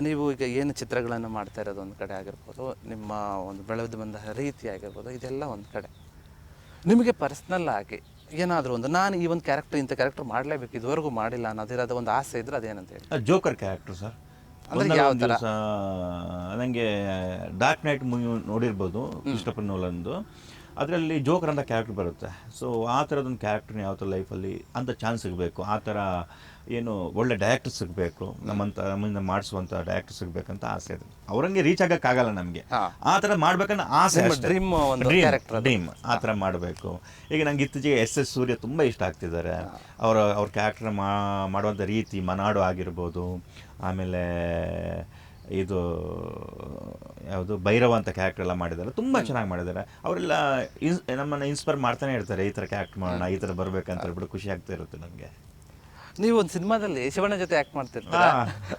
ನೀವು ಈಗ ಏನು ಚಿತ್ರಗಳನ್ನು ಮಾಡ್ತಾ ಇರೋದು ಒಂದು ಕಡೆ ಆಗಿರ್ಬೋದು, ನಿಮ್ಮ ಒಂದು ಬೆಳೆದು ಬಂದ ರೀತಿ ಆಗಿರ್ಬೋದು, ಇದೆಲ್ಲ ಒಂದು ಕಡೆ. ನಿಮಗೆ ಪರ್ಸ್ನಲ್ ಆಗಿ ಏನಾದರೂ ಒಂದು ನಾನು ಈ ಒಂದು ಕ್ಯಾರೆಕ್ಟರ್ ಇಂಥ ಕ್ಯಾರೆಕ್ಟರ್ ಮಾಡಲೇಬೇಕು ಇದುವರೆಗೂ ಮಾಡಿಲ್ಲ ಅನ್ನೋದಿರೋದು ಒಂದು ಆಸೆ ಇದ್ರೆ ಅದೇನಂತ ಹೇಳಿ? Joker character sir. ಅಂದರೆ ಯಾವ ಥರ? ನನಗೆ ಡಾರ್ಕ್ ನೈಟ್ ಮೂವಿ ನೋಡಿರ್ಬೋದು, ಕ್ರಿಸ್ಟೋಫರ್ ನೋಲನ್ದು. ಅದರಲ್ಲಿ ಜೋಕರ್ ಅಂತ ಕ್ಯಾರೆಕ್ಟರ್ ಬರುತ್ತೆ. ಸೊ ಆ ಥರದೊಂದು ಕ್ಯಾರೆಕ್ಟರ್ನ ಯಾವ ಥರ ಲೈಫಲ್ಲಿ ಅಂತ ಚಾನ್ಸ್ ಸಿಗಬೇಕು, ಆ ಥರ ಏನು ಒಳ್ಳೆ ಡೈರೆಕ್ಟರ್ ಸಿಗಬೇಕು, ನಮ್ಮಿಂದ ಮಾಡಿಸುವಂಥ ಡೈರೆಕ್ಟರ್ ಸಿಗಬೇಕಂತ ಆಸೆ ಇದೆ. ಅವ್ರಂಗೆ ರೀಚ್ ಆಗೋಕ್ಕಾಗಲ್ಲ ನಮಗೆ, ಆ ಥರ ಮಾಡ್ಬೇಕನ್ನೋ ಆಸೆ. ಡ್ರೀಮ್ ಆ ಥರ ಮಾಡಬೇಕು. ಈಗ ನಂಗೆ ಇತ್ತೀಚೆಗೆ ಎಸ್ ಸೂರ್ಯ ತುಂಬ ಇಷ್ಟ ಆಗ್ತಿದ್ದಾರೆ. ಅವ್ರ ಕ್ಯಾರೆಕ್ಟರ್ ಮಾಡುವಂಥ ರೀತಿ, ಮನಾಡು ಆಗಿರ್ಬೋದು, ಆಮೇಲೆ ಇದು ಯಾವುದು ಭೈರವ ಅಂತ ಕ್ಯಾರೆಕ್ಟರ್ ಎಲ್ಲ ಮಾಡಿದ್ದಾರೆ, ತುಂಬ ಚೆನ್ನಾಗಿ ಮಾಡಿದ್ದಾರೆ. ಅವರೆಲ್ಲ ನಮ್ಮನ್ನು ಇನ್ಸ್ಪೈರ್ ಮಾಡ್ತಾನೆ ಇರ್ತಾರೆ, ಈ ಥರ ಕ್ಯಾರೆಕ್ಟರ್ ಮಾಡೋಣ, ಈ ಥರ ಬರ್ಬೇಕಂತ ಹೇಳ್ಬಿಟ್ಟು ಖುಷಿ ಆಗ್ತಾ ಇರುತ್ತೆ ನನಗೆ. ನೀವು ಒಂದು ಸಿನಿಮಾದಲ್ಲಿ ಶಿವಣ್ಣ ಜೊತೆ ಆ್ಯಕ್ಟ್ ಮಾಡ್ತಿರ್ತೀರಾ,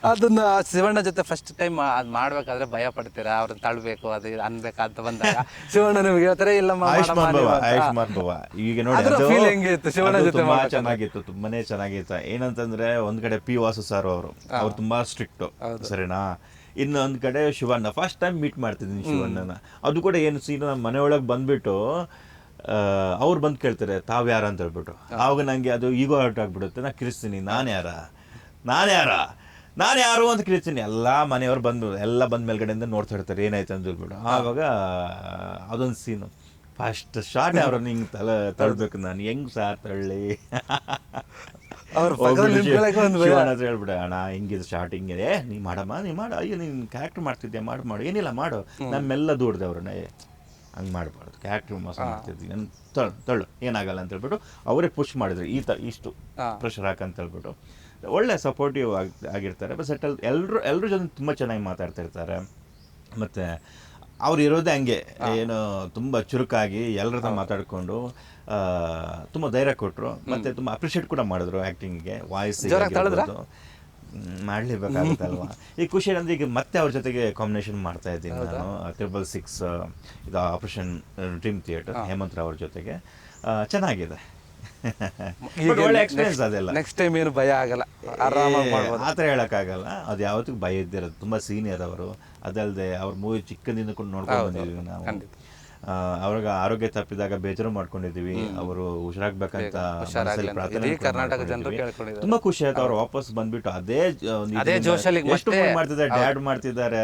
ಅದನ್ನ ಶಿವಣ್ಣ ಜೊತೆ ಫಸ್ಟ್ ಟೈಮ್ ಅದು ಮಾಡ್ಬೇಕಾದ್ರೆ ಭಯ ಪಡ್ತೀರಾ, ಅವ್ರನ್ನ ತಳ್ಬೇಕು ಅದು ಅನ್ಬೇಕಂತ ಬಂದಾಗ ಶಿವಣ್ಣ ನಿಮ್ಗೆ ಹೇಳ್ತಾರೆ ಇಲ್ಲ ಆಯುಷ್ಮಾನ್ ಭವ. ಈಗ ನೋಡಿ ಹೆಂಗಿತ್ತು ಶಿವಣ್ಣ ಜೊತೆ? ತುಂಬಾ ಚೆನ್ನಾಗಿತ್ತು, ತುಂಬಾನೇ ಚೆನ್ನಾಗಿತ್ತು. ಏನಂತಂದ್ರೆ ಒಂದ್ ಕಡೆ ಪಿ ವಾಸು ಸರ್ ಅವರು ತುಂಬಾ ಸ್ಟ್ರಿಕ್ಟ್, ಸರಿನಾ. ಇನ್ನೊಂದ್ ಕಡೆ ಶಿವಣ್ಣ ಫಸ್ಟ್ ಟೈಮ್ ಮೀಟ್ ಮಾಡ್ತಿದ್ದೀನಿ ಶಿವಣ್ಣನ. ಅದು ಕೂಡ ಏನು ಸೀನ್, ನಮ್ಮ ಮನೆಯೊಳಗೆ ಬಂದ್ಬಿಟ್ಟು ಅವ್ರು ಬಂದು ಕೇಳ್ತಾರೆ ತಾವು ಯಾರ ಅಂತ ಹೇಳ್ಬಿಟ್ಟು, ಆವಾಗ ನನಗೆ ಅದು ಈಗೋ ಹರ್ಟ್ ಆಗ್ಬಿಡುತ್ತೆ. ನಾನು ಕಿರಿಸ್ತೀನಿ, ನಾನು ಯಾರು ಅಂತ ಕಿರಿಸ್ತೀನಿ. ಎಲ್ಲ ಮನೆಯವ್ರು ಎಲ್ಲ ಬಂದ ಮೇಲ್ಗಡೆಯಿಂದ ನೋಡ್ತಾ ಇರ್ತಾರೆ ಏನಾಯ್ತು ಅಂತ ಹೇಳ್ಬಿಟ್ಟು. ಆವಾಗ ಅದೊಂದು ಸೀನು ಫಸ್ಟ್ ಶಾರ್ಟ್ ಅವ್ರನ್ನ ಹಿಂಗೆ ತಳ್ಬೇಕು. ನಾನು ಹೆಂಗ್ ಸಾರ್ ತಳ್ಳಿ ಹತ್ರ ಹೇಳ್ಬಿಡ, ಅಣ್ಣ ಹಿಂಗಿದು ಸ್ಟಾರ್ಟಿಂಗ್ ನೀ ಮಾಡಮ್ಮ, ನೀ ಮಾಡು, ಅಯ್ಯೋ ನೀನು ಕ್ಯಾರೆಕ್ಟರ್ ಮಾಡ್ತಿದ್ದೆ, ಮಾಡು ಏನಿಲ್ಲ ಮಾಡು. ನಮ್ಮೆಲ್ಲ ದೂಡ್ದೆ ಅವ್ರನ್ನ ಹಂಗೆ ಮಾಡಬಾರ್ದು, ಕ್ಯಾರೆಕ್ಟರ್ ಮೋಸ ಮಾಡ್ತಿದ್ವಿ, ತಳ್ಳು ಏನಾಗಲ್ಲ ಅಂತ ಹೇಳ್ಬಿಟ್ಟು ಅವರೇ ಪುಷ್ ಮಾಡಿದ್ರು. ಇಷ್ಟು ಪ್ರೆಷರ್ ಹಾಕಂತ ಹೇಳ್ಬಿಟ್ಟು ಒಳ್ಳೆ ಸಪೋರ್ಟಿವ್ ಆಗಿರ್ತಾರೆ. ಬಟ್ ಸೆಟಲ್ ಎಲ್ಲರೂ ಜೊತೆ ತುಂಬ ಚೆನ್ನಾಗಿ ಮಾತಾಡ್ತಾ ಇರ್ತಾರೆ. ಮತ್ತು ಅವ್ರು ಇರೋದೇ ಹಂಗೆ, ಏನು ತುಂಬ ಚುರುಕಾಗಿ ಎಲ್ಲರ ಹತ್ರ ಮಾತಾಡಿಕೊಂಡು ತುಂಬ ಧೈರ್ಯ ಕೊಟ್ಟರು. ಮತ್ತು ತುಂಬ ಅಪ್ರಿಷಿಯೇಟ್ ಕೂಡ ಮಾಡಿದ್ರು ಆ್ಯಕ್ಟಿಂಗ್ಗೆ, ವಾಯ್ಸ್ ಮಾಡಲೇಬೇಕಾಗುತ್ತಲ್ವಾ. ಈ ಖುಷಿ ಅಂದರೆ ಈಗ ಮತ್ತೆ ಅವ್ರ ಜೊತೆಗೆ ಕಾಂಬಿನೇಷನ್ ಮಾಡ್ತಾ ಇದ್ದೀನಿ ನಾನು. 666 ಇದು operation dream theatre, Hemanth Rao ಅವ್ರ ಜೊತೆಗೆ ಚೆನ್ನಾಗಿದೆ. ಒಳ್ಳೆ ಎಕ್ಸ್ಪೀರಿಯನ್ಸ್ ಅದೆಲ್ಲ. ನೆಕ್ಸ್ಟ್ ಟೈಮ್ ಏನು ಭಯ ಆಗಲ್ಲ, ಆ ಥರ ಹೇಳೋಕ್ಕಾಗಲ್ಲ. ಅದು ಯಾವತ್ತಿಗೂ ಭಯ ಇದ್ದಿರೋದು. ತುಂಬ ಸೀನಿಯರ್ ಅವರು. ಅದಲ್ಲದೆ ಅವ್ರ ಮೂವಿ ಚಿಕ್ಕದಿಂದ ಕೂಡ ನೋಡ್ಕೊಂಡು ಬಂದಿದ್ದೀವಿ ನಾವು. ಅವ್ರಿಗೆ ಆರೋಗ್ಯ ತಪ್ಪಿದಾಗ ಬೇಜಾರು ಮಾಡ್ಕೊಂಡಿದ್ದೀವಿ. ಅವರು ಹುಷಾರಾಗ್ಬೇಕಂತ ತುಂಬಾ ಖುಷಿ ಆಯ್ತು. ಅವ್ರು ವಾಪಸ್ ಬಂದ್ಬಿಟ್ಟು ಅದೇ ಎಷ್ಟು ಮಾಡ್ತಿದ್ದಾರೆ, ಡ್ಯಾಡ್ ಮಾಡ್ತಿದ್ದಾರೆ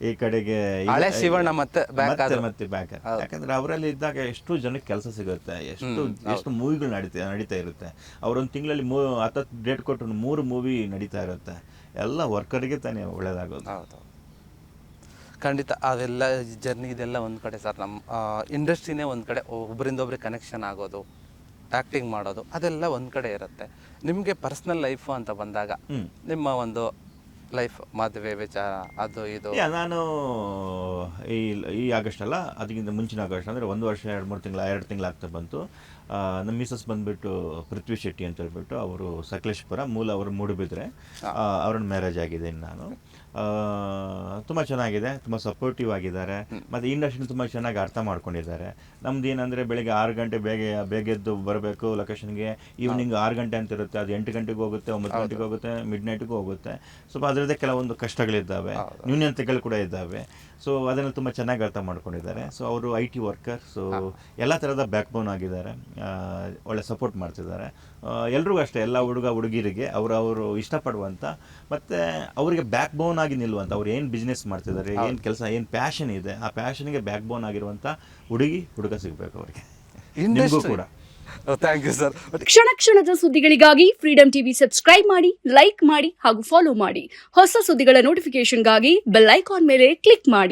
ಈ ಕಡೆಗೆ ಮತ್ತೆ ಬ್ಯಾಕ್. ಯಾಕಂದ್ರೆ ಅವರಲ್ಲಿ ಇದ್ದಾಗ ಎಷ್ಟು ಜನಕ್ಕೆ ಕೆಲಸ ಸಿಗುತ್ತೆ, ಎಷ್ಟು ಮೂವಿಗಳು ನಡೀತಾ ಇರುತ್ತೆ. ಅವ್ರೊಂದು ತಿಂಗಳಲ್ಲಿ 10 ಡೇಟ್ ಕೊಟ್ಟು 3 ಮೂವಿ ನಡೀತಾ ಇರುತ್ತೆ. ಎಲ್ಲ ವರ್ಕರ್ಗೆ ತಾನೇ ಒಳ್ಳೇದಾಗೋದು. ಖಂಡಿತ ಅದೆಲ್ಲ ಜರ್ನಿ ಇದೆಲ್ಲ ಒಂದು ಕಡೆ ಸರ್. ನಮ್ಮ ಇಂಡಸ್ಟ್ರಿನೇ ಒಂದು ಕಡೆ, ಒಬ್ಬರಿಂದ ಒಬ್ರಿಗೆ ಕನೆಕ್ಷನ್ ಆಗೋದು, ಆ್ಯಕ್ಟಿಂಗ್ ಮಾಡೋದು, ಅದೆಲ್ಲ ಒಂದು ಕಡೆ ಇರುತ್ತೆ. ನಿಮಗೆ ಪರ್ಸ್ನಲ್ ಲೈಫು ಅಂತ ಬಂದಾಗ ನಿಮ್ಮ ಒಂದು ಲೈಫ್, ಮದುವೆ ವಿಚಾರ, ಅದು ಇದು? ನಾನು ಈ ಆಗಸ್ಟ್ ಅಲ್ಲ, ಅದಕ್ಕಿಂತ ಮುಂಚಿನ ಆಗಸ್ಟ್ ಅಂದರೆ 1 ವರ್ಷ 2 ತಿಂಗಳು ಆಗ್ತಾ ಬಂತು. ನಮ್ಮ ಮಿಸಸ್ ಬಂದುಬಿಟ್ಟು ಪೃಥ್ವಿ ಶೆಟ್ಟಿ ಅಂತ ಹೇಳ್ಬಿಟ್ಟು, ಅವರು ಸಕಲೇಶ್ಪುರ ಮೂಲ, ಅವರು ಮೂಡುಬಿದ್ರೆ. ಅವ್ರನ್ನ ಮ್ಯಾರೇಜ್ ಆಗಿದೆ ನಾನು. ತುಂಬ ಚೆನ್ನಾಗಿದೆ, ತುಂಬ ಸಪೋರ್ಟಿವ್ ಆಗಿದ್ದಾರೆ. ಮತ್ತು ಇಂಡಸ್ಟ್ರಿ ತುಂಬ ಚೆನ್ನಾಗಿ ಅರ್ಥ ಮಾಡ್ಕೊಂಡಿದ್ದಾರೆ. ನಮ್ದು ಏನಂದರೆ ಬೆಳಿಗ್ಗೆ 6 ಗಂಟೆ ಬೇಗ ಎದ್ದು ಬರಬೇಕು ಲೊಕೇಶನ್ಗೆ. ಈವ್ನಿಂಗ್ 6 ಗಂಟೆ ಅಂತ ಇರುತ್ತೆ, ಅದು 8 ಗಂಟೆಗೆ ಹೋಗುತ್ತೆ, 9 ಗಂಟೆಗೆ ಹೋಗುತ್ತೆ, ಮಿಡ್ ನೈಟ್ಗೂ ಹೋಗುತ್ತೆ. ಸ್ವಲ್ಪ ಅದರದ್ದೇ ಕೆಲವೊಂದು ಕಷ್ಟಗಳಿದ್ದಾವೆ, ನ್ಯೂನ್ಯತೆಗಳು ಕೂಡ ಇದ್ದಾವೆ. ಸೊ ಅದನ್ನು ತುಂಬ ಚೆನ್ನಾಗಿ ಅರ್ಥ ಮಾಡ್ಕೊಂಡಿದ್ದಾರೆ. ಸೊ ಅವರು IT ವರ್ಕರ್. ಸೊ ಎಲ್ಲ ಥರದ ಬ್ಯಾಕ್ ಬೋನ್ ಆಗಿದ್ದಾರೆ, ಒಳ್ಳೆ ಸಪೋರ್ಟ್ ಮಾಡ್ತಿದ್ದಾರೆ. ಎಲ್ರಿಗೂ ಅಷ್ಟೇ, ಎಲ್ಲ ಹುಡುಗಿರಿಗೆ ಅವರು ಇಷ್ಟಪಡುವಂಥ ಮತ್ತು ಅವರಿಗೆ ಬ್ಯಾಕ್ ಬೋನ್ ಆಗಿ ನಿಲ್ಲುವಂಥ, ಅವ್ರು ಏನು ಬಿಸ್ನೆಸ್ ಮಾಡ್ತಿದ್ದಾರೆ, ಏನು ಕೆಲಸ, ಏನು ಪ್ಯಾಷನ್ ಇದೆ, ಆ ಪ್ಯಾಷನ್ಗೆ ಬ್ಯಾಕ್ ಬೋನ್ ಆಗಿರುವಂಥ ಹುಡುಗ ಸಿಗಬೇಕು ಅವರಿಗೆ. ನಿಮಗೂ ಕೂಡ ಥ್ಯಾಂಕ್ ಯು ಸರ್. ಕ್ಷಣ ಕ್ಷಣದ ಸುದ್ದಿಗಳಿಗಾಗಿ ಫ್ರೀಡಂ ಟಿವಿ ಸಬ್ಸ್ಕ್ರೈಬ್ ಮಾಡಿ, ಲೈಕ್ ಮಾಡಿ ಹಾಗೂ ಫಾಲೋ ಮಾಡಿ. ಹೊಸ ಸುದ್ದಿಗಳ ನೋಟಿಫಿಕೇಶನ್ಗಾಗಿ ಬೆಲ್ ಐಕಾನ್ ಮೇಲೆ ಕ್ಲಿಕ್ ಮಾಡಿ.